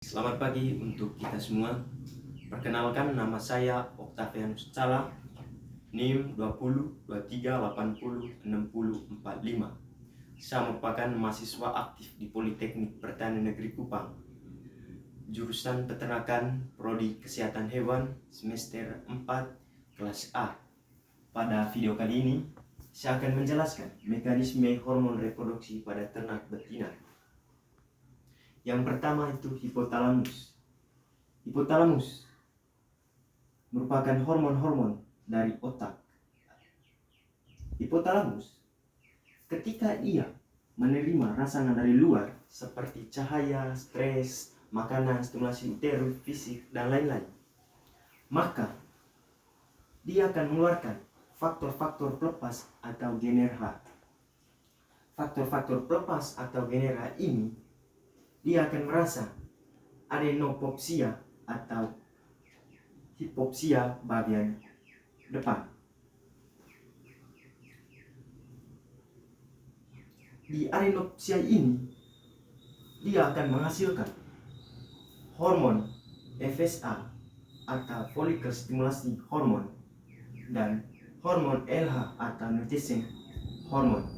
Selamat pagi untuk kita semua. Perkenalkan, nama saya Octavianus Cala, NIM 2023806045. Saya merupakan mahasiswa aktif di Politeknik Pertanian Negeri Kupang, jurusan Peternakan, Prodi Kesehatan Hewan, semester 4, kelas A. Pada video kali ini, saya akan menjelaskan mekanisme hormon reproduksi pada ternak betina. Yang pertama itu hipotalamus. Hipotalamus merupakan hormon-hormon dari otak. Hipotalamus ketika ia menerima rangsangan dari luar seperti cahaya, stres, makanan, stimulasi uterus, fisik, dan lain-lain, maka dia akan mengeluarkan faktor-faktor pelepas atau GnRH. Faktor-faktor pelepas atau GnRH ini dia akan merasa adenopopsia atau hipopsia bagian depan. Di adenopopsia ini dia akan menghasilkan hormon FSH atau follicle stimulasi hormon dan hormon LH atau luteinizing hormon.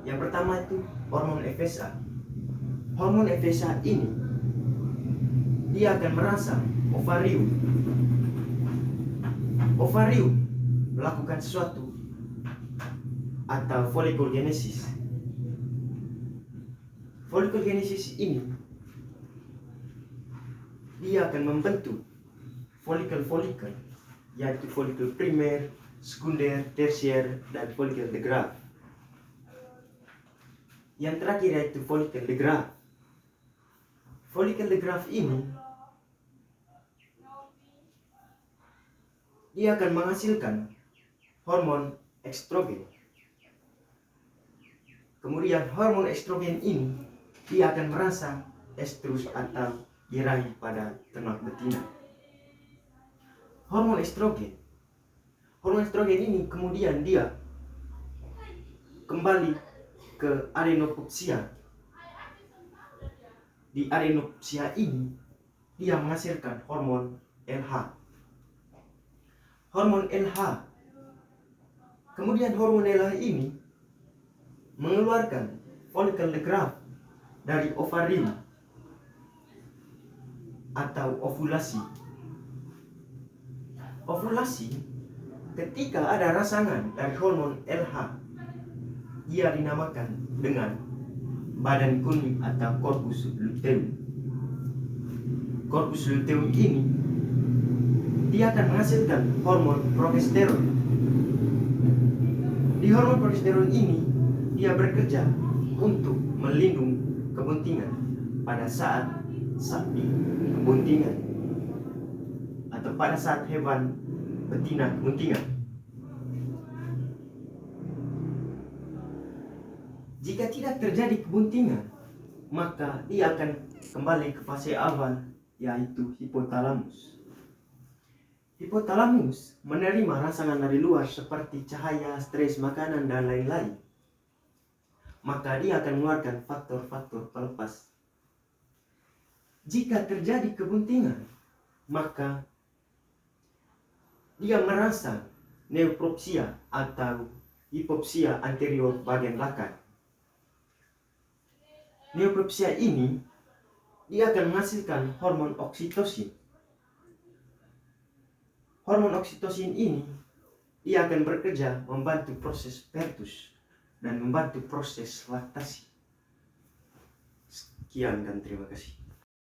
Yang pertama itu hormon FSH. Hormon FSH ini dia akan merangsang ovarium. Ovarium melakukan sesuatu atau folliculogenesis. Folliculogenesis ini dia akan membentuk folikel-folikel, yaitu folikel primer, sekunder, tersier, dan folikel de Graaff. Yang terakhir yaitu folikel de Graaff. Folikel de Graaff ini dia akan menghasilkan hormon estrogen. Kemudian hormon estrogen ini dia akan merangsang estrus atau birahi pada ternak betina. Hormon estrogen ini kemudian dia kembali ke adenopopsia. Di adenopopsia ini dia menghasilkan hormon LH. Hormon LH. Kemudian hormon LH ini mengeluarkan folikel de Graaff dari ovarium atau ovulasi. Ovulasi ketika ada rangsangan dari hormon LH, dia dinamakan dengan badan kuning atau corpus luteum. Corpus luteum ini dia akan menghasilkan hormon progesteron. Di hormon progesteron ini dia bekerja untuk melindungi kebuntingan pada saat sapi kebuntingan atau pada saat hewan betina kebuntingan. Jika tidak terjadi kebuntingan, maka dia akan kembali ke fase awal, yaitu hipotalamus. Hipotalamus menerima rangsangan dari luar seperti cahaya, stres, makanan, dan lain-lain. Maka dia akan mengeluarkan faktor-faktor pelepas. Jika terjadi kebuntingan, maka dia merangsang neopropsia atau hipopsia anterior bagian belakang. Neopropsia ini dia akan menghasilkan hormon oksitosin. Hormon oksitosin ini dia akan bekerja membantu proses pertus dan membantu proses laktasi. Sekian dan terima kasih.